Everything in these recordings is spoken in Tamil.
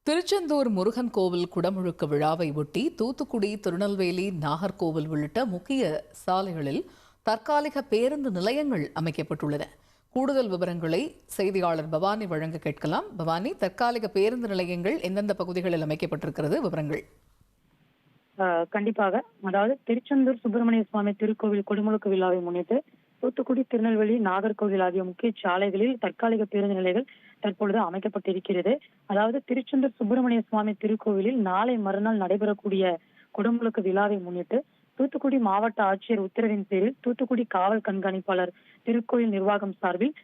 திருச்செந்தூர் முருகன் கோவில் குடமுழுக்கு விழாவை ஒட்டி தூத்துக்குடி, திருநெல்வேலி, நாகர்கோவில் உள்ளிட்ட முக்கிய சாலைகளில் தற்காலிக பேருந்து நிலையங்கள் அமைக்கப்பட்டுள்ளன. கூடுதல் விவரங்களை செய்தியாளர் பவானி வழங்க கேட்கலாம். பவானி, தற்காலிக பேருந்து நிலையங்கள் எந்தெந்த பகுதிகளில் அமைக்கப்பட்டிருக்கிறது? விவரங்கள். கண்டிப்பாக. அதாவது திருச்செந்தூர் சுப்பிரமணிய சுவாமி திருக்கோவில் குடமுழுக்கு விழாவை முன்னிட்டு தூத்துக்குடி, திருநெல்வேலி, நாகர்கோவில் ஆகிய முக்கிய சாலைகளில் தற்காலிக பேருந்து நிலையங்கள் தற்பொழுது அமைக்கப்பட்டிருக்கிறது. அதாவது திருச்செந்தூர் சுப்பிரமணிய சுவாமி திருக்கோவிலில் நாளை மறுநாள் நடைபெறக்கூடிய குடமுழுக்கு விழாவை முன்னிட்டு தூத்துக்குடி மாவட்ட ஆட்சியர் உத்தரவின் பேரில் தூத்துக்குடி காவல் கண்காணிப்பாளர் திருக்கோயில் நிர்வாகம் சார்பில்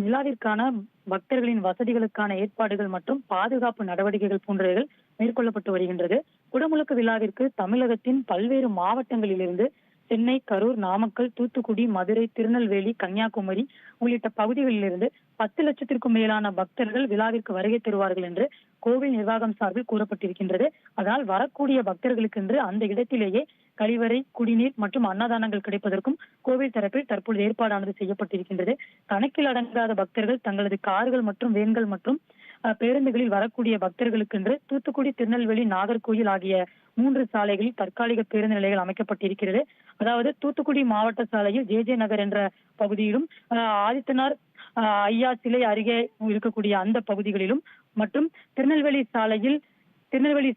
விழாவிற்கான பக்தர்களின் வசதிகளுக்கான ஏற்பாடுகள் மற்றும் பாதுகாப்பு நடவடிக்கைகள் போன்றவைகள் மேற்கொள்ளப்பட்டு வருகின்றது. குடமுழுக்கு விழாவிற்கு தமிழகத்தின் பல்வேறு மாவட்டங்களிலிருந்து சென்னை, கரூர், நாமக்கல், தூத்துக்குடி, மதுரை, திருநெல்வேலி, கன்னியாகுமரி உள்ளிட்ட பகுதிகளிலிருந்து 10 லட்சத்திற்கும் மேலான பக்தர்கள் விழாவிற்கு வருகை தருவார்கள் என்று கோவில் நிர்வாகம் சார்பில் கூறப்பட்டிருக்கின்றது. அதனால் வரக்கூடிய பக்தர்களுக்கென்று அந்த இடத்திலேயே கழிவறை, குடிநீர் மற்றும் அன்னதானங்கள் கிடைப்பதற்கும் கோவில் தரப்பில் தற்பொழுது ஏற்பாடானது செய்யப்பட்டிருக்கின்றது. கணக்கில் அடங்காத பக்தர்கள் தங்களது கார்கள் மற்றும் வேன்கள் மற்றும் பேருந்துகளில் வரக்கூடிய பக்தர்களுக்கென்று தூத்துக்குடி, திருநெல்வேலி, நாகர்கோயில் ஆகிய 3 சாலைகளில் தற்காலிக பேருந்து நிலையங்கள் அமைக்கப்பட்டிருக்கிறது. அதாவது தூத்துக்குடி மாவட்ட சாலையில் ஜே நகர் என்ற பகுதியிலும், ஆதித்தனார் ஐயா சிலை அருகே இருக்கக்கூடிய அந்த பகுதிகளிலும் மற்றும் திருநெல்வேலி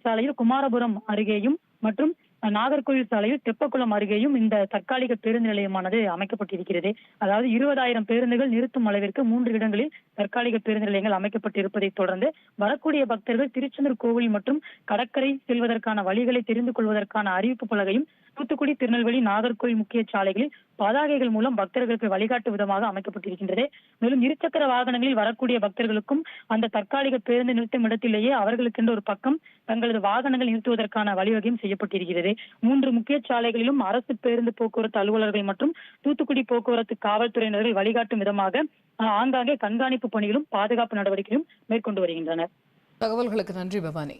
சாலையில் குமாரபுரம் அருகேயும் மற்றும் நாகர்கோவில் சாலையில் தெப்பக்குளம் அருகேயும் இந்த தற்காலிக பேருந்து நிலையமானது அமைக்கப்பட்டிருக்கிறது. அதாவது 20,000 பேருந்துகள் நிறுத்தும் அளவிற்கு 3 இடங்களில் தற்காலிக பேருந்து நிலையங்கள் அமைக்கப்பட்டிருப்பதை தொடர்ந்து வரக்கூடிய பக்தர்கள் திருச்செந்தூர் கோவில் மற்றும் கடற்கரை செல்வதற்கான வழிகளை தெரிந்து கொள்வதற்கான அறிவிப்பு பலகையும் தூத்துக்குடி, திருநெல்வேலி, நாகர்கோவில் முக்கிய சாலைகளில் பதாகைகள் மூலம் பக்தர்களுக்கு வழிகாட்டு விதமாக அமைக்கப்பட்டிருக்கின்றது. மேலும் இருசக்கர வாகனங்களில் வரக்கூடிய பக்தர்களுக்கும் அந்த தற்காலிக பேருந்து நிறுத்தும் இடத்திலேயே அவர்களுக்கென்று ஒரு பக்கம் தங்களது வாகனங்கள் நிறுத்துவதற்கான வழிவகையும் செய்யப்பட்டிருக்கிறது. 3 முக்கிய சாலைகளிலும் அரசு பேருந்து போக்குவரத்து அலுவலர்கள் மற்றும் தூத்துக்குடி போக்குவரத்து காவல்துறையினர்கள் வழிகாட்டும் விதமாக ஆங்காங்கே கண்காணிப்பு பணிகளும் பாதுகாப்பு நடவடிக்கையும் மேற்கொண்டு வருகின்றனர். தகவல்களுக்கு நன்றி பவானி.